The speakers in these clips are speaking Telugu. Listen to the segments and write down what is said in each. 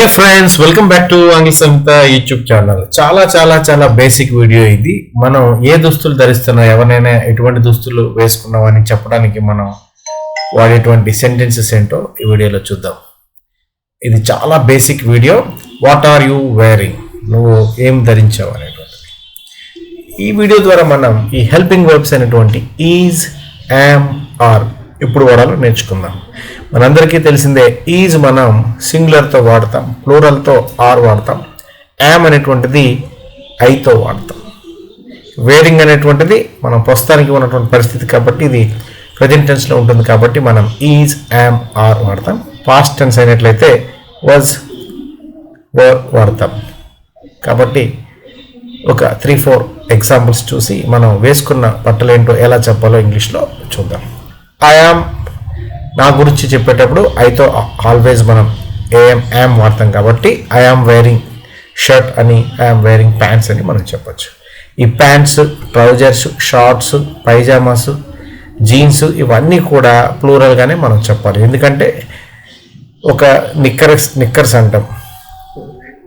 Hey friends, welcome back to ఆంగ్ల సంహిత యూట్యూబ్ ఛానల్. చాలా చాలా చాలా బేసిక్ వీడియో ఇది. మనం ఏ దుస్తులు ధరిస్తున్నా, ఎవరైనా ఎటువంటి దుస్తులు వేసుకున్నామని చెప్పడానికి మనం వాడేటువంటి సెంటెన్సెస్ ఏంటో ఈ వీడియోలో చూద్దాం. ఇది చాలా basic video. What are you wearing, నువ్వు ఏం ధరించావు అనేటువంటిది. ఈ వీడియో ద్వారా మనం ఈ హెల్పింగ్ వర్బ్స్ అనేటువంటి ఈజ్, యామ్, ఆర్ ఇప్పుడు వాడాలో నేర్చుకుందాం. మనందరికీ తెలిసిందే, ఈజ్ మనం సింగులర్తో వాడతాం, ప్లూరల్తో ఆర్ వాడతాం. యామ్ అనేటువంటిది ఐతో వాడతాం. వేరింగ్ అనేటువంటిది మనం ప్రస్తుతానికి ఉన్నటువంటి పరిస్థితి కాబట్టి ఇది ప్రజెంట్ టెన్స్లో ఉంటుంది కాబట్టి మనం ఈజ్, యామ్, ఆర్ వాడతాం. పాస్ట్ టెన్స్ అయినట్లయితే వాజ్, వర్ వాడతాం. కాబట్టి ఒక 3-4 ఎగ్జాంపుల్స్ చూసి మనం వేసుకున్న బట్టలు ఏంటో ఎలా చెప్పాలో ఇంగ్లీష్లో చూద్దాం. ఐ యామ్, నా గురించి చెప్పేటప్పుడు ఐతో ఆల్వేస్ మనం యామ్ వాడతాం కాబట్టి ఐ యామ్ వేరింగ్ షర్ట్ అని, ఐ యామ్ వేరింగ్ ప్యాంట్స్ అని మనం చెప్పచ్చు. ఈ pants, trousers, shorts, pyjamas, jeans ఇవన్నీ కూడా ప్లూరల్గానే మనం చెప్పాలి. ఎందుకంటే ఒక నిక్కర్స్ అంటాం,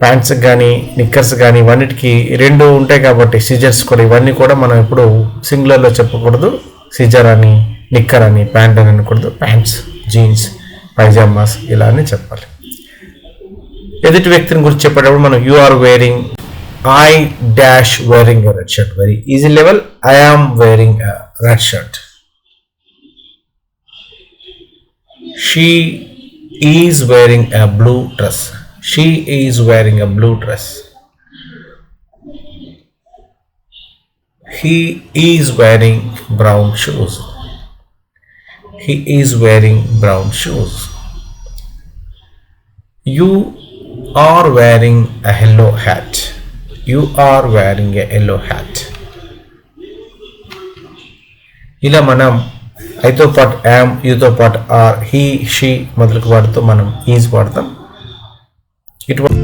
ప్యాంట్స్ కానీ నిక్కర్స్ కానీ ఇవన్నిటికీ 2 ఉంటాయి కాబట్టి సిజర్స్ కూడా, ఇవన్నీ కూడా మనం ఎప్పుడు సింగులర్లో చెప్పకూడదు. సిజర్ అని, నిక్కర్ అని, ప్యాంట్ అని అనకూడదు. ప్యాంట్స్, జీన్స్, పైజామాస్ ఇలా అని చెప్పాలి. ఎదుటి వ్యక్తిని గురించి చెప్పేటప్పుడు మనం you are wearing, I dash wearing a red shirt. Very easy level. I am wearing a red shirt. She is wearing a blue dress. She is wearing a blue dress. He is wearing brown shoes. He is wearing brown shoes. You are wearing a yellow hat. You are wearing a yellow hat. ఇలా మనం ఐతో పాటు యామ్, యూతో పాటు ఆర్, హీ, షీ మొదలకు వాడుతూ మనం ఈజ్ వాడతాం. ఇటువంటి